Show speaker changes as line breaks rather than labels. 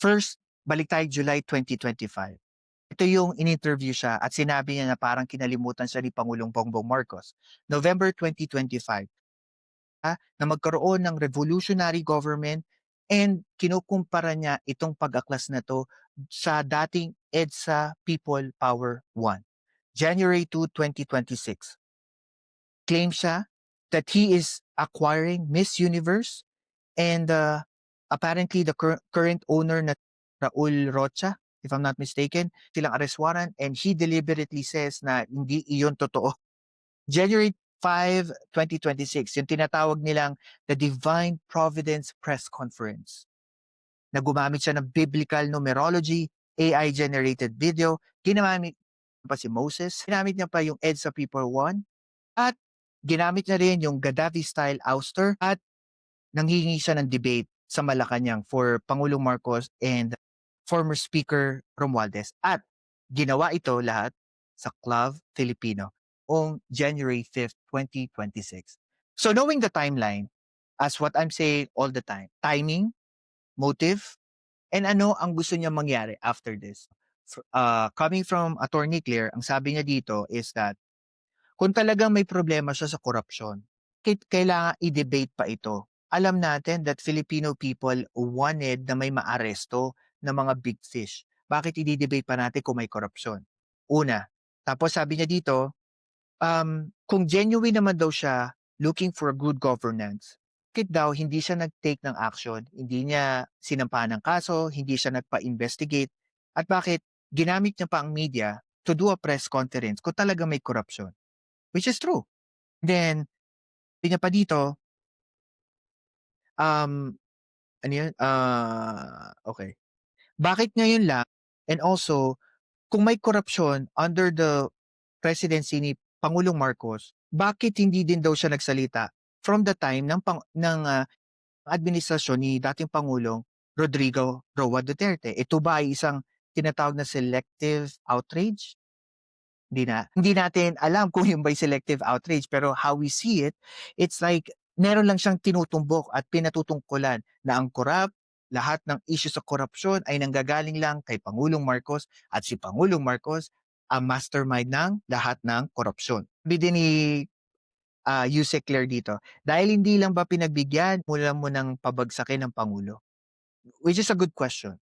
First, balik tayo July 2025. Ito yung in-interview siya at sinabi niya na parang kinalimutan siya ni Pangulong Bongbong Marcos. November 2025, na magkaroon ng revolutionary government and kinukumpara niya itong pag-aklas na 'to sa dating EDSA People Power 1. January 2, 2026. Claim siya that he is acquiring Miss Universe and, apparently the current owner na Raul Rocha, if I'm not mistaken, silang arrest warrant and he deliberately says na hindi iyon totoo. January 5, 2026, yung tinatawag nilang the Divine Providence Press Conference, na gumamit siya ng biblical numerology, AI-generated video, ginamit pa si Moses, ginamit niya pa yung EDSA People 1, at ginamit niya rin yung Gaddafi-style ouster at nanghingi siya ng debate sa Malacanang for Pangulong Marcos and former Speaker Romualdez. At ginawa ito lahat sa Club Filipino on January 5, 2026. So knowing the timeline, as what I'm saying all the time, timing, motive, and ano ang gusto niya mangyari after this. Coming from Attorney Claire, ang sabi niya dito is that kung talagang may problema siya sa korupsyon, kailangan i-debate pa ito. Alam natin that Filipino people wanted na may maaresto na mga big fish. Bakit i-debate pa natin kung may korupsyon? Una. Tapos sabi niya dito, kung genuine naman daw siya looking for good governance, bakit daw hindi siya nag-take ng action, hindi niya sinampahan ng kaso, hindi siya nagpa-investigate, at bakit ginamit niya pa ang media to do a press conference kung talaga may korupsyon? Which is true. Then, sabi niya pa dito, um, ano yun? Okay. Bakit ngayon lang, and also, kung may korupsyon under the presidency ni Pangulong Marcos, bakit hindi din daw siya nagsalita from the time ng administrasyon ni dating Pangulong Rodrigo Roa Duterte? Ito ba ay isang tinatawag na selective outrage? Hindi natin alam kung yun ba'y selective outrage, pero how we see it, it's like meron lang siyang tinutumbok at pinatutungkulan na ang lahat ng issue sa korupsyon ay nanggagaling lang kay Pangulong Marcos at si Pangulong Marcos ang mastermind ng lahat ng korupsyon. Sabi din ni Yusek Claire dito, dahil hindi lang ba pinagbigyan mula mo ng pabagsakin ng Pangulo? Which is a good question.